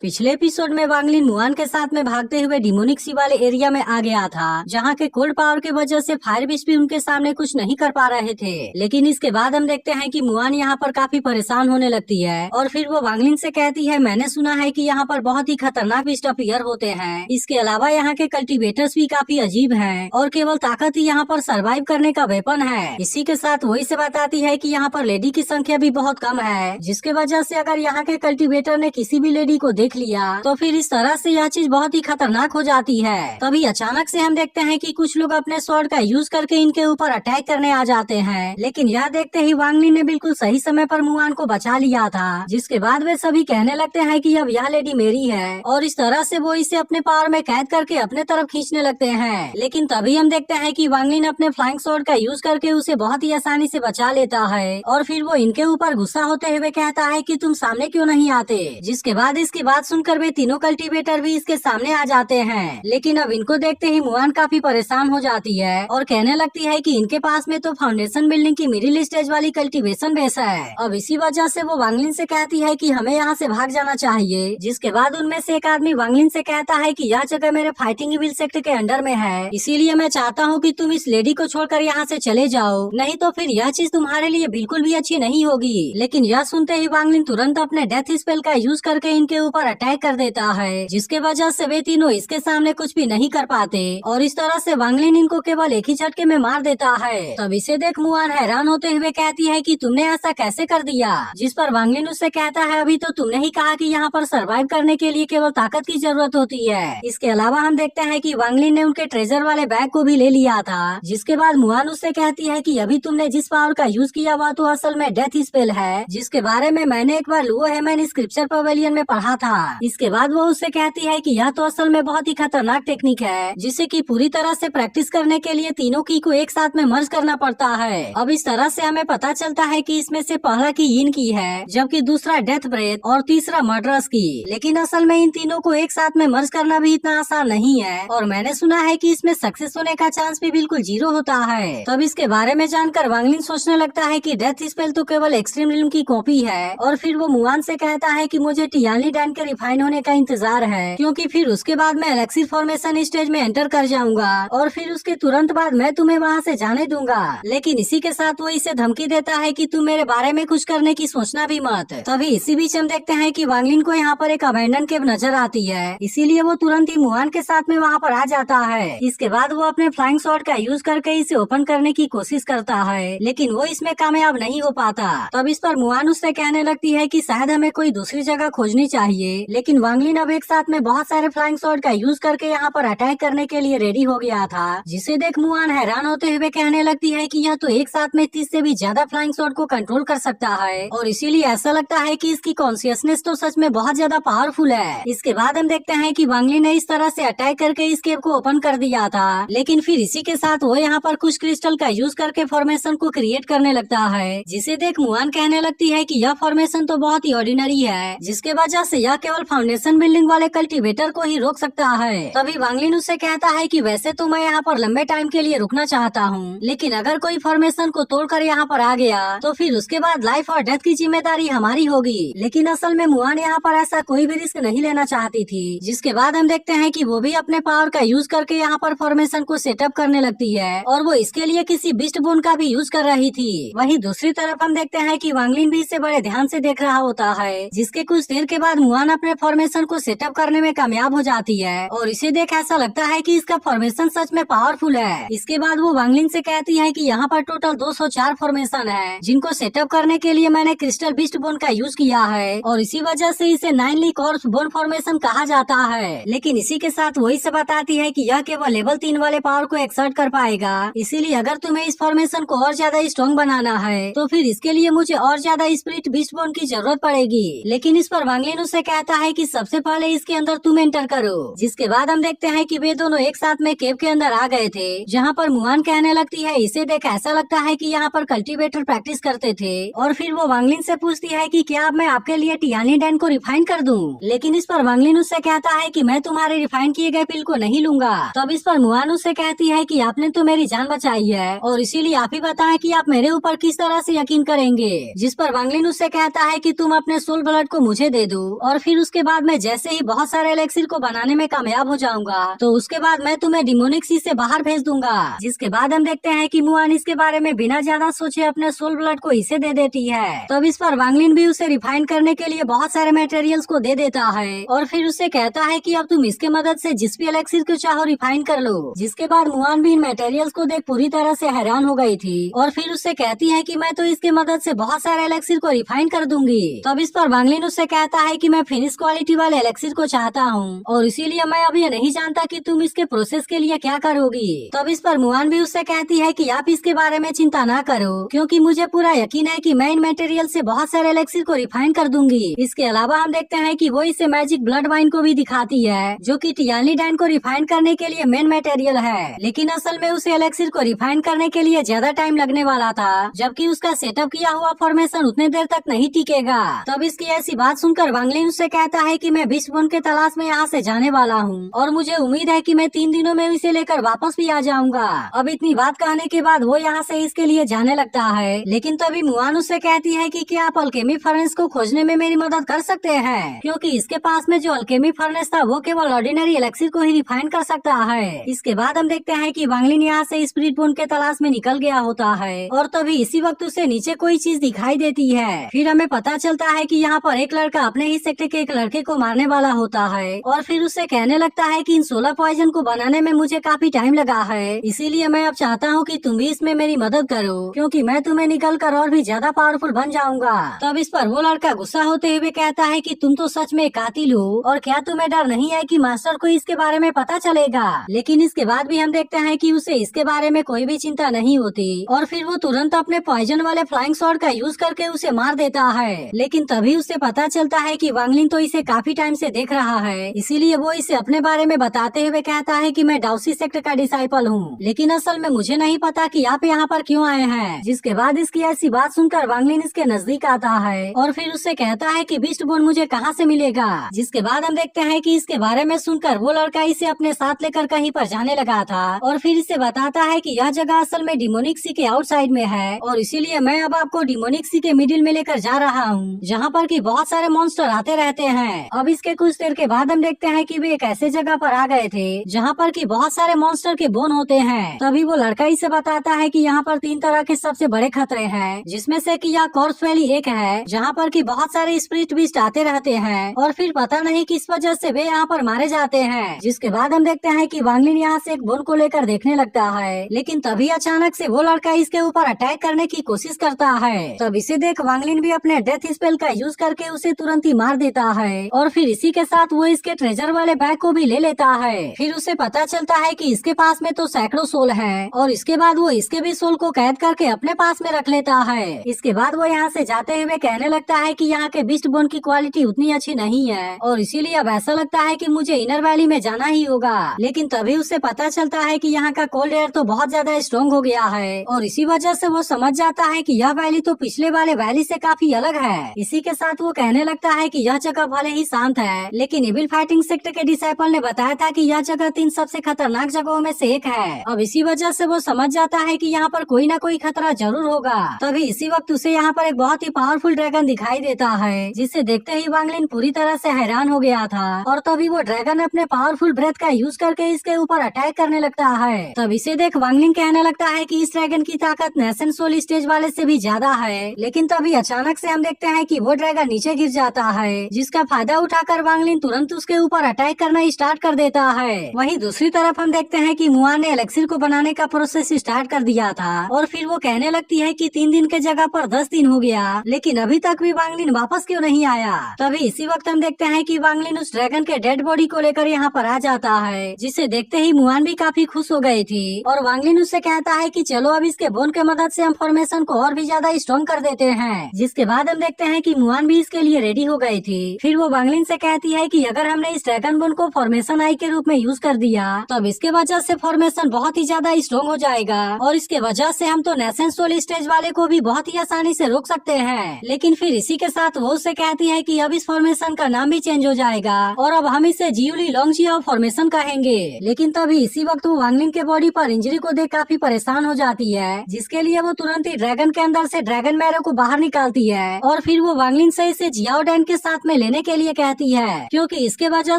पिछले एपिसोड में वांगलिन मुआन के साथ में भागते हुए डिमोनिक सी वाले एरिया में आ गया था, जहाँ के कोल्ड पावर की वजह से फायर बिस्ट भी उनके सामने कुछ नहीं कर पा रहे थे। लेकिन इसके बाद हम देखते हैं कि मुआन यहाँ पर काफी परेशान होने लगती है और फिर वो वांगलिन से कहती है, मैंने सुना है कि यहाँ पर बहुत ही खतरनाक बिस्ट अपीयर होते हैं। इसके अलावा यहाँ के कल्टीवेटर्स भी काफी अजीब हैं और केवल ताकत ही यहाँ पर सर्वाइव करने का वेपन है। इसी के साथ वही से बताती है कि यहाँ पर लेडी की संख्या भी बहुत कम है, जिसके वजह से अगर यहाँ के कल्टीवेटर ने किसी भी लेडी को देख लिया तो फिर इस तरह से यह चीज बहुत ही खतरनाक हो जाती है। तभी अचानक से हम देखते हैं कि कुछ लोग अपने स्वॉर्ड का यूज करके इनके ऊपर अटैक करने आ जाते हैं, लेकिन यह देखते ही वांगलिन ने बिल्कुल सही समय पर मुआन को बचा लिया था। जिसके बाद वे सभी कहने लगते हैं कि अब यह लेडी मेरी है और इस तरह से वो इसे अपने पावर में कैद करके अपने तरफ खींचने लगते हैं। लेकिन तभी हम देखते हैं कि वांगलिन अपने फ्लाइंग स्वॉर्ड का यूज करके उसे बहुत ही आसानी से बचा लेता है और फिर वो इनके ऊपर गुस्सा होते हुए कहता है कि तुम सामने क्यों नहीं आते। जिसके बाद इसकी बात सुनकर वे तीनों कल्टीवेटर भी इसके सामने आ जाते हैं। लेकिन अब इनको देखते ही मुआन काफी परेशान हो जाती है और कहने लगती है कि इनके पास में तो फाउंडेशन बिल्डिंग की मिडिल स्टेज वाली कल्टीवेशन बेस है। अब इसी वजह से वो वांगलिन से कहती है कि हमें यहाँ से भाग जाना चाहिए। जिसके बाद उनमें से एक आदमी वांगलिन से कहता है कि यह जगह मेरे फाइटिंग इविल सेक्ट के अंडर में है, इसीलिए मैं चाहता हूँ कि तुम इस लेडी को छोड़कर यहाँ से चले जाओ, नहीं तो फिर यह चीज तुम्हारे लिए बिल्कुल भी अच्छी नहीं होगी। लेकिन यह सुनते ही वांगलिन तुरंत अपने डेथ स्पेल का यूज करके इनके ऊपर अटैक कर देता है, जिसके वजह से वे तीनों इसके सामने कुछ भी नहीं कर पाते और इस तरह से वांगलिन इनको केवल एक ही झटके में मार देता है। तब इसे देख मुआन हैरान होते हुए कहती है कि तुमने ऐसा कैसे कर दिया। जिस पर वांगलिन उससे कहता है, अभी तो तुमने ही कहा कि यहाँ पर सरवाइव करने के लिए केवल ताकत की जरूरत होती है। इसके अलावा हम देखते हैं कि वांगलिन ने उनके ट्रेजर वाले बैग को भी ले लिया था। जिसके बाद मुआन उससे कहती है कि अभी तुमने जिस पावर का यूज किया वह तो असल में डेथ स्पेल है, जिसके बारे में मैंने एक बार लुओ हेमन स्क्रिप्चर पवेलियन में पढ़ा था। इसके बाद वो उससे कहती है कि यह तो असल में बहुत ही खतरनाक टेक्निक है, जिसे कि पूरी तरह से प्रैक्टिस करने के लिए तीनों की को एक साथ में मर्ज करना पड़ता है। अब इस तरह से हमें पता चलता है कि इसमें से पहला की यीन की है, जबकि दूसरा डेथ ब्रेथ और तीसरा मर्डरस की। लेकिन असल में इन तीनों को एक साथ में मर्ज करना भी इतना आसान नहीं है और मैंने सुना है कि इसमें सक्सेस होने का चांस भी बिल्कुल 0 होता है। तब इसके बारे में जानकर वांगलिन सोचने लगता है कि डेथ स्पेल तो केवल एक्सट्रीम रिल्म की कॉपी है और फिर वो मुआन से कहता है कि मुझे टियानी डैन के रिफाइन होने का इंतजार है, क्योंकि फिर उसके बाद मैं एलेक्सिर फॉर्मेशन स्टेज में एंटर कर जाऊंगा और फिर उसके तुरंत बाद मैं तुम्हें वहाँ से जाने दूंगा। लेकिन इसी के साथ वो इसे धमकी देता है कि तुम मेरे बारे में कुछ करने की सोचना भी मत। तभी इसी बीच हम देखते हैं कि वांगलिन को यहाँ पर एक अबैंडन केव नजर आती है, इसीलिए वो तुरंत ही मुआन के साथ में वहाँ पर आ जाता है। इसके बाद वो अपने फ्लाइंग शॉट का यूज करके इसे ओपन करने की कोशिश करता है, लेकिन वो इसमें कामयाब नहीं हो पाता। तब इस पर मुआन उससे कहने लगती है कि शायद हमें कोई दूसरी जगह खोजनी चाहिए। लेकिन वांगलिन अब एक साथ में बहुत सारे फ्लाइंग शॉट का यूज करके यहाँ पर अटैक करने के लिए रेडी हो गया था, जिसे देख मुआन हैरान होते हुए कहने लगती है कि यह तो एक साथ में 30 से भी ज्यादा फ्लाइंग शॉट को कंट्रोल कर सकता है और इसीलिए ऐसा लगता है कि इसकी कॉन्शियसनेस तो सच में बहुत ज्यादा पावरफुल है। इसके बाद हम देखते हैं कि वांगलिन ने इस तरह से अटैक करके इस केव को ओपन कर दिया था, लेकिन फिर इसी के साथ वो यहाँ पर कुछ क्रिस्टल का यूज करके फॉर्मेशन को क्रिएट करने लगता है, जिसे देख मुआन कहने लगती है कि यह फॉर्मेशन तो बहुत ही ऑर्डिनरी है, जिसके वजह से यह केवल फाउंडेशन बिल्डिंग वाले कल्टीवेटर को ही रोक सकता है। तभी वांगलिन उससे कहता है कि वैसे तो मैं यहाँ पर लंबे टाइम के लिए रुकना चाहता हूँ, लेकिन अगर कोई फॉर्मेशन को तोड़कर यहाँ पर आ गया तो फिर उसके बाद लाइफ और डेथ की जिम्मेदारी हमारी होगी। लेकिन असल में मुआन यहाँ पर ऐसा कोई भी रिस्क नहीं लेना चाहती थी। जिसके बाद हम देखते हैं कि वो भी अपने पावर का यूज करके यहाँ पर फॉर्मेशन को सेटअप करने लगती है और वो इसके लिए किसी बिस्ट बोन का भी यूज कर रही थी। वहीं दूसरी तरफ हम देखते हैं कि वांगलिन भी इसे बड़े ध्यान से देख रहा होता है, जिसके कुछ देर के बाद मुआन अपने फॉर्मेशन को सेटअप करने में कामयाब हो जाती है और इसे देख ऐसा लगता है कि इसका फॉर्मेशन सच में पावरफुल है। इसके बाद वो वांगलिन से कहती है कि यहाँ पर टोटल 204 फॉर्मेशन है, जिनको सेटअप करने के लिए मैंने क्रिस्टल बिस्ट बोन का यूज किया है और इसी वजह से इसे 9 ली कॉर्प्स बोन फॉर्मेशन कहा जाता है। लेकिन इसी के साथ वही से बताती है कि यह केवल लेवल 3 वाले पावर को एक्सर्ट कर पाएगा, इसीलिए अगर तुम्हें इस फॉर्मेशन को और ज्यादा स्ट्रॉन्ग बनाना है तो फिर इसके लिए मुझे और ज्यादा स्पिरिट बिस्ट बोन की जरूरत पड़ेगी। लेकिन इस पर वांगलिन उससे कहता है कि सबसे पहले इसके अंदर तुम एंटर करो। जिसके बाद हम देखते हैं कि वे दोनों एक साथ में केव के अंदर आ गए थे, जहाँ पर मुआन कहने लगती है, इसे देख ऐसा लगता है कि यहाँ पर कल्टीवेटर प्रैक्टिस करते थे और फिर वो वांगलिन से पूछती है कि क्या अब मैं आपके लिए टियानी डैन को रिफाइन कर दूं। लेकिन इस पर वांगलिन उससे कहता है कि मैं तुम्हारे रिफाइन किए गए पिल को नहीं लूंगा। तब इस पर मुआन उससे कहती है कि आपने तो मेरी जान बचाई है और इसीलिए आप ही बताएं कि आप मेरे ऊपर किस तरह से यकीन करेंगे। जिस पर वांगलिन उससे कहता है कि तुम अपने सोल ब्लड को मुझे दे दो और फिर फिर उसके बाद मैं जैसे ही बहुत सारे एलेक्सिर को बनाने में कामयाब हो जाऊंगा तो उसके बाद मैं तुम्हें डिमोनिक सी से बाहर भेज दूंगा। जिसके बाद हम देखते हैं कि मुआन इसके बारे में बिना ज्यादा सोचे अपने सोल ब्लड को इसे दे देती है। तब इस पर वांगलिन भी उसे रिफाइन करने के लिए बहुत सारे मटेरियल्स को दे देता है और फिर उससे कहता है कि अब तुम इसके मदद से जिस भी एलेक्सिर को चाहो रिफाइन कर लो। जिसके बाद मुआन भी इन मटेरियल्स को देख पूरी तरह से हैरान हो गई थी और फिर उससे कहती है कि मैं तो इसके मदद से बहुत सारे एलेक्सिर को रिफाइन कर दूंगी। तब इस पर वांगलिन उससे कहता है कि मैं फिनिश क्वालिटी वाले एलेक्सिर को चाहता हूँ और इसीलिए मैं अब ये नहीं जानता कि तुम इसके प्रोसेस के लिए क्या करोगी। तब इस पर मुआन भी उससे कहती है कि आप इसके बारे में चिंता ना करो क्योंकि मुझे पूरा यकीन है कि मैं इन मटेरियल से बहुत सारे एलेक्सिर को रिफाइन कर दूंगी। इसके अलावा हम देखते हैं कि वो इसे मैजिक ब्लड वाइन को भी दिखाती है जो कि टियालिडाइन को रिफाइन करने के लिए मेन मटेरियल है, लेकिन असल में उसे एलेक्सिर को रिफाइन करने के लिए ज्यादा टाइम लगने वाला था जबकि उसका सेटअप किया हुआ फॉर्मेशन उतने देर तक नहीं टिकेगा। तब इसकी ऐसी बात सुनकर वांगलिन उससे कहता है कि मैं विश्व बोन के तलाश में यहाँ से जाने वाला हूँ और मुझे उम्मीद है कि मैं 3 दिनों में इसे लेकर वापस भी आ जाऊंगा। अब इतनी बात कहने के बाद वो यहाँ से इसके लिए जाने लगता है, लेकिन तभी मुआन उससे कहती है कि क्या आप अल्केमी फर्नेस को खोजने में मेरी मदद कर सकते हैं क्योंकि इसके पास में जो अल्केमी फर्नेस था वो केवल ऑर्डिनरी एलेक्सिर को ही रिफाइन कर सकता है। इसके बाद हम देखते हैं कि वांगलिन यहाँ से स्पिरिट बोन के तलाश में निकल गया होता है और तभी इसी वक्त उसे नीचे कोई चीज दिखाई देती है। फिर हमें पता चलता है कि यहाँ पर एक लड़का अपने ही सेक्टर के एक लड़के को मारने वाला होता है और फिर उससे कहने लगता है कि इन 16 पॉइजन को बनाने में मुझे काफी टाइम लगा है, इसीलिए मैं अब चाहता हूँ कि तुम भी इसमें मेरी मदद करो क्योंकि मैं तुम्हें निकल कर और भी ज्यादा पावरफुल बन जाऊंगा। तब इस पर वो लड़का गुस्सा होते हुए कहता है कि तुम तो सच में कातिल हो और क्या तुम्हें डर नहीं है कि मास्टर को इसके बारे में पता चलेगा। लेकिन इसके बाद भी हम देखते हैं कि उसे इसके बारे में कोई भी चिंता नहीं होती और फिर वो तुरंत अपने पॉइजन वाले फ्लाइंग स्वॉर्ड का यूज करके उसे मार देता है। लेकिन तभी उसे पता चलता है कि वांगलिन तो इसे काफी टाइम से देख रहा है, इसीलिए वो इसे अपने बारे में बताते हुए कहता है कि मैं डाउसी सेक्टर का डिसाइपल हूँ, लेकिन असल में मुझे नहीं पता कि आप यहाँ पर क्यों आए हैं। जिसके बाद इसकी ऐसी बात सुनकर वांगलिन इसके नजदीक आता है और फिर उससे कहता है कि बीस्ट बोन मुझे कहाँ से मिलेगा। जिसके बाद हम देखते हैं कि इसके बारे में सुनकर वो लड़का इसे अपने साथ लेकर कहीं पर जाने लगा था और फिर इसे बताता है कि यह जगह असल में डिमोनिक सी के आउटसाइड में है और इसीलिए मैं अब आपको डिमोनिक सी के मिडिल में लेकर जा रहा हूँ जहाँ पर कि बहुत सारे मॉन्स्टर आते रहते हैं। अब इसके कुछ देर के बाद हम देखते हैं कि वे एक ऐसे जगह पर आ गए थे जहाँ पर कि बहुत सारे मॉन्स्टर के बोन होते हैं। तभी वो लड़का इसे बताता है कि यहाँ पर 3 तरह के सबसे बड़े खतरे हैं, जिसमें से कि यह कॉर्प्स वैली एक है जहाँ पर कि बहुत सारे स्पिरिट बीस्ट आते रहते हैं और फिर पता नहीं किस वजह से वे यहाँ पर मारे जाते हैं। जिसके बाद हम देखते हैं कि वांगलिन यहाँ से एक बोन को लेकर देखने लगता है, लेकिन तभी अचानक से वो लड़का इसके ऊपर अटैक करने की कोशिश करता है। तब इसे देख वांगलिन भी अपने डेथ स्पेल का यूज करके उसे तुरंत ही मार देता है और फिर इसी के साथ वो इसके ट्रेजर वाले बैग को भी ले लेता है। फिर उसे पता चलता है कि इसके पास में तो सैकड़ों सोल है और इसके बाद वो इसके भी सोल को कैद करके अपने पास में रख लेता है। इसके बाद वो यहाँ से जाते हुए कहने लगता है कि यहाँ के बीस्ट बोन की क्वालिटी उतनी अच्छी नहीं है और इसीलिए अब ऐसा लगता है कि मुझे इनर वैली में जाना ही होगा। लेकिन तभी उसे पता चलता है कि यहाँ का कोल्ड एयर तो बहुत ज्यादा स्ट्रॉन्ग हो गया है और इसी वजह से वो समझ जाता है कि यह वैली तो पिछले वाले वैली से काफी अलग है। इसी के साथ वो कहने लगता है कि यह जगह भले ही शांत है, लेकिन इविल फाइटिंग सेक्टर के डिसाइपल ने बताया था कि यह जगह 3 सबसे खतरनाक जगहों में से एक है। अब इसी वजह से वो समझ जाता है कि यहाँ पर कोई ना कोई खतरा जरूर होगा। तभी इसी वक्त उसे यहाँ पर एक बहुत ही पावरफुल ड्रैगन दिखाई देता है, जिसे देखते ही वांगलिन पूरी तरह से हैरान हो गया था और तभी वो ड्रैगन अपने पावरफुल ब्रेथ का यूज करके इसके ऊपर अटैक करने लगता है। तब इसे देख वांगलिन कहने लगता है कि इस ड्रैगन की ताकत नेशन सोल स्टेज वाले से भी ज्यादा है। लेकिन तभी अचानक से हम देखते हैं कि वो ड्रैगन नीचे गिर जाता है, जिसका फायदा उठाकर वांगलिन तुरंत उसके ऊपर अटैक करना स्टार्ट कर देता है। वहीं दूसरी तरफ हम देखते हैं कि मुआन ने एलेक्सिर को बनाने का प्रोसेस स्टार्ट कर दिया था और फिर वो कहने लगती है कि 3 दिन के जगह पर 10 दिन हो गया, लेकिन अभी तक भी वांगलिन वापस क्यों नहीं आया। तभी इसी वक्त हम देखते हैं कि वांगलिन उस ड्रैगन के डेड बॉडी को लेकर यहाँ पर आ जाता है, जिसे देखते ही मुआन भी काफी खुश हो गई थी और वांगलिन उससे कहता है कि चलो अब इसके बोन के मदद से हम फॉर्मेशन को और भी ज्यादा स्ट्रॉन्ग कर देते हैं। जिसके बाद हम देखते हैं कि मुआन भी इसके लिए रेडी हो गई थी। फिर वो वांगलिन से कहती है कि अगर हमने इस ड्रैगन बोन को फॉर्मेशन आई के रूप में यूज कर दिया तब इसके वजह से फॉर्मेशन बहुत ही ज्यादा स्ट्रॉन्ग हो जाएगा और इसके वजह से हम तो नेशन सोल स्टेज वाले को भी बहुत ही आसानी से रोक सकते हैं। लेकिन फिर इसी के साथ वो उससे कहती है कि अब इस फॉर्मेशन का नाम भी चेंज हो जाएगा और अब हम इसे जियोली लॉन्गजिया फॉर्मेशन कहेंगे। लेकिन तभी इसी वक्त वो वांगलिन के बॉडी पर इंजरी को देख काफी परेशान हो जाती है, जिसके लिए वो तुरंत ही ड्रैगन के अंदर से ड्रैगन मैरो को बाहर निकालती है और फिर वो वांगलिन से इसे जियाओ डैन के साथ में लेने के लिए कहती है, क्योंकि इसके वजह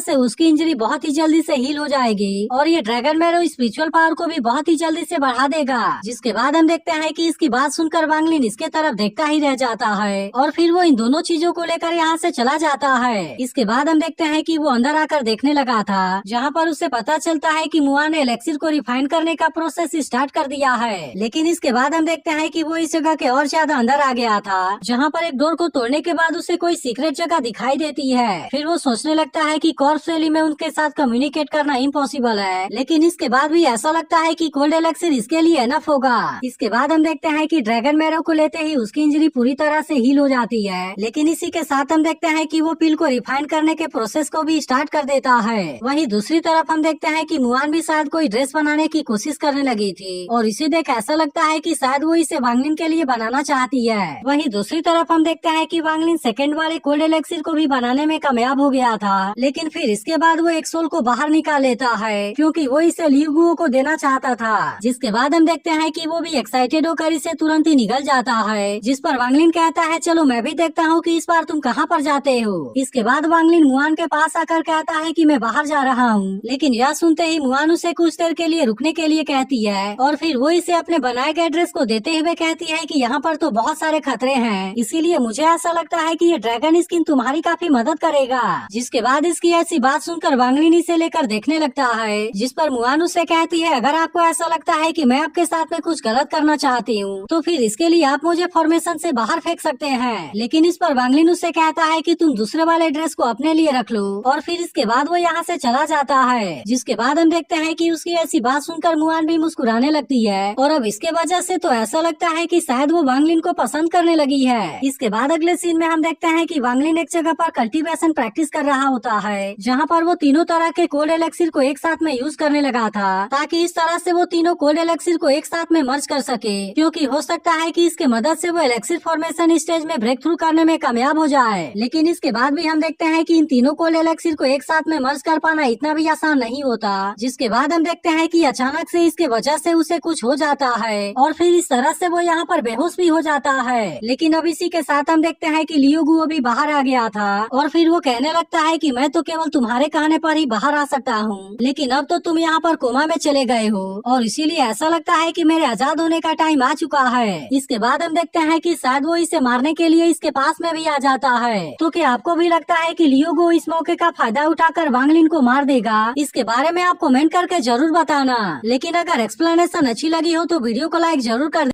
से उसकी इंजरी बहुत ही जल्दी से हील हो जाएगी और ये ड्रैगन मैरो स्पिरिचुअल पावर को भी बहुत ही जल्दी से बढ़ा देगा। जिसके बाद हम देखते हैं कि इसकी बात सुनकर वांग लिन इसके तरफ देखता ही रह जाता है और फिर वो इन दोनों चीजों को लेकर यहाँ से चला जाता है। इसके बाद हम देखते हैं कि वो अंदर आकर देखने लगा था, जहाँ पर उसे पता चलता है कि मुआ ने एलेक्सिर को रिफाइन करने का प्रोसेस स्टार्ट कर दिया है। लेकिन इसके बाद हम देखते हैं कि वो इस जगह के और ज्यादा अंदर आ गया था, जहाँ पर एक डोर को तोड़ने के बाद उसे कोई सीक्रेट जगह दिखाई देती है। फिर वो सोचने लगता है कि कॉर्प्स वैली में उनके साथ कम्युनिकेट करना इम्पॉसिबल है, लेकिन इसके बाद भी ऐसा लगता है कि कोल्ड एलेक्सिर इसके लिए एनफ होगा। इसके बाद हम देखते हैं कि ड्रैगन मैरो को लेते ही उसकी इंजरी पूरी तरह से हील हो जाती है, लेकिन इसी के साथ हम देखते हैं कि वो पिल को रिफाइन करने के प्रोसेस को भी स्टार्ट कर देता है। वहीं दूसरी तरफ हम देखते हैं कि मुआन भी शायद कोई ड्रेस बनाने की कोशिश करने लगी थी और इसे देख ऐसा लगता है कि शायद वो इसे वांग लिन के लिए बनाना चाहती है। वहीं दूसरी तरफ हम देखते हैं कि वांग लिन सेकंड वाले कोल्ड एलेक्सिर को भी बनाने में कामयाब हो गया था, लेकिन फिर इसके बाद वो एक सोल को बाहर निकाल लेता है, क्योंकि वो इसे लियू गुओ को देना चाहता था। जिसके बाद हम देखते हैं कि वो भी एक्साइटेड होकर इसे तुरंत ही निकल जाता है, जिस पर वांग लिन कहता है चलो मैं भी देखता हूँ कि इस बार तुम कहाँ पर जाते हो। इसके बाद वांग लिन मुआन के पास आकर कहता है कि मैं बाहर जा रहा हूँ, लेकिन यह सुनते ही मुआन उसे कुछ देर के लिए रुकने के लिए कहती है और फिर वो इसे अपने बनाए गए ड्रेस को देते हुए कहती है कि यहाँ पर तो बहुत सारे खतरे हैं, इसीलिए मुझे ऐसा लगता है कि ये ड्रैगन स्किन तुम्हारी काफी मदद करेगा। जिसके बाद इसकी ऐसी बात सुनकर वांग लिन इसे लेकर देखने लगता है, जिस पर मुआन उसे कहती है अगर आपको ऐसा लगता है कि मैं आपके साथ में कुछ गलत करना चाहती हूँ तो फिर इसके लिए आप मुझे फॉर्मेशन से बाहर फेंक सकते हैं। लेकिन इस पर वांग लिन उससे कहता है कि तुम दूसरे वाले ड्रेस को अपने लिए रख लो और फिर इसके बाद वो यहाँ से चला जाता है। जिसके बाद हम देखते हैं कि उसकी ऐसी बात सुनकर मुआन भी मुस्कुराने लगती है और अब इसके वजह से तो ऐसा लगता है कि शायद वो वांग लिन को पसंद करने लगी है। इसके बाद अगले सीन में हम देखते हैं कि वांग लिन एक जगह पर कल्टीवेशन प्रैक्टिस कर रहा होता है, जहाँ पर वो तीनों तरह के कोल्ड एलेक्सिर को एक साथ में यूज करने लगा था, ताकि इस तरह से वो तीनों कोल्ड एलेक्सिर को एक साथ में मर्ज कर सके, क्योंकि हो सकता है कि इसके मदद से वो एलेक्सिर फॉर्मेशन स्टेज में ब्रेक थ्रू करने में कामयाब हो जाए। लेकिन इसके बाद भी हम देखते हैं कि इन तीनों कोल्ड एलेक्सिर को एक साथ में मर्ज कर पाना इतना भी आसान नहीं होता। जिसके बाद हम देखते हैं कि अचानक से इसके वजह से उसे कुछ हो जाता है और फिर इस तरह से वो यहाँ पर बेहोश भी हो जाता है। लेकिन अब इसी के साथ हम देखते हैं कि लियू गुओ भी बाहर आ गया था और फिर वो कहने लगता है कि मैं तो केवल तुम्हारे कहने पर ही बाहर आ सकता हूँ, लेकिन अब तो तुम यहाँ पर कोमा में चले गए हो और इसीलिए ऐसा लगता है कि मेरे आजाद होने का टाइम आ चुका है। इसके बाद हम देखते हैं कि शायद वो इसे मारने के लिए इसके पास में भी आ जाता है। तो क्या आपको भी लगता है कि लियू गुओ इस मौके का फायदा उठाकर वांग लिन को मार देगा? इसके बारे में आप कमेंट करके जरूर बताना। लेकिन अगर एक्सप्लेनेशन अच्छी लगी हो तो वीडियो को लाइक जरूर कर